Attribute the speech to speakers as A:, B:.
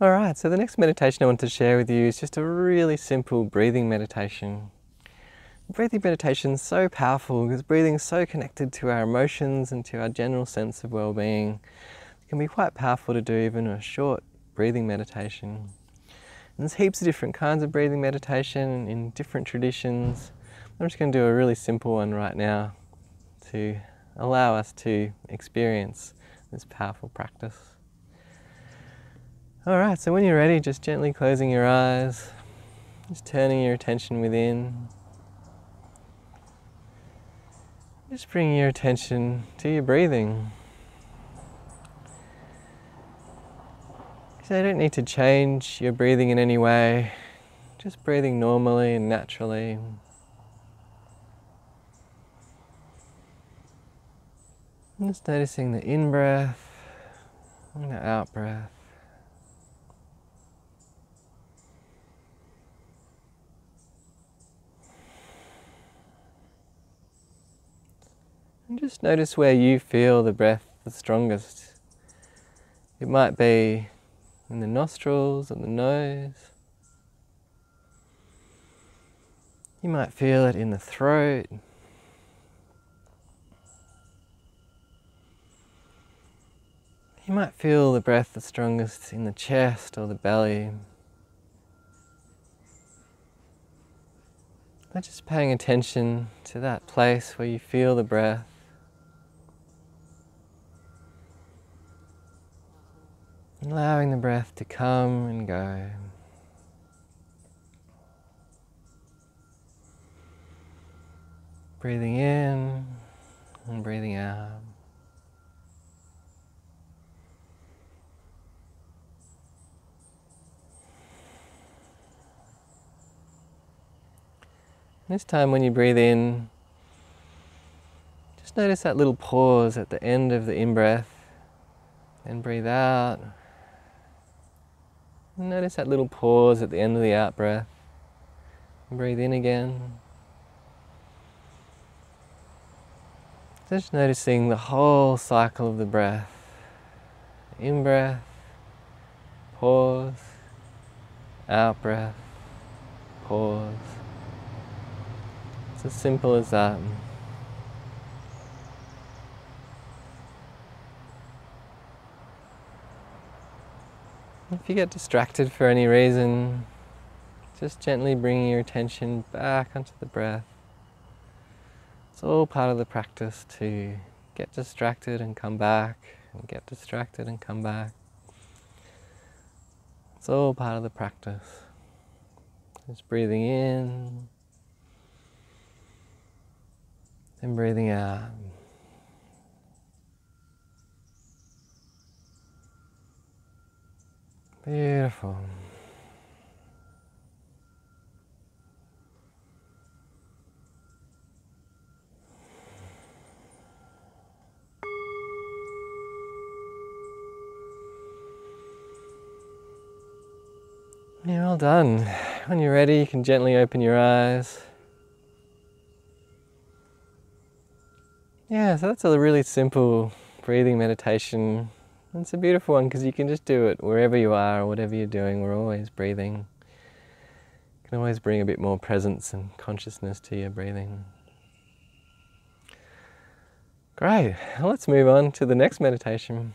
A: Alright, so the next meditation I want to share with you is just a really simple breathing meditation. Breathing meditation is so powerful because breathing is so connected to our emotions and to our general sense of well-being. It can be quite powerful to do even a short breathing meditation. And there's heaps of different kinds of breathing meditation in different traditions. I'm just going to do a really simple one right now to allow us to experience this powerful practice. Alright, so when you're ready, just gently closing your eyes, just turning your attention within. Just bringing your attention to your breathing. So you don't need to change your breathing in any way, just breathing normally and naturally. And just noticing the in-breath and the out-breath. And just notice where you feel the breath the strongest. It might be in the nostrils or the nose. You might feel it in the throat. You might feel the breath the strongest in the chest or the belly. But just paying attention to that place where you feel the breath. Allowing the breath to come and go. Breathing in and breathing out. This time when you breathe in, just notice that little pause at the end of the in-breath, then breathe out. And notice that little pause at the end of the out-breath. Breathe in again. Just noticing the whole cycle of the breath. In-breath, pause, out-breath, pause. It's as simple as that. If you get distracted for any reason, just gently bringing your attention back onto the breath. It's all part of the practice to get distracted and come back, and get distracted and come back. It's all part of the practice. Just breathing in, and breathing out. Beautiful. Yeah, well done. When you're ready, you can gently open your eyes. Yeah, so that's a really simple breathing meditation. It's a beautiful one because you can just do it wherever you are or whatever you're doing. We're always breathing. You can always bring a bit more presence and consciousness to your breathing. Great, well, let's move on to the next meditation.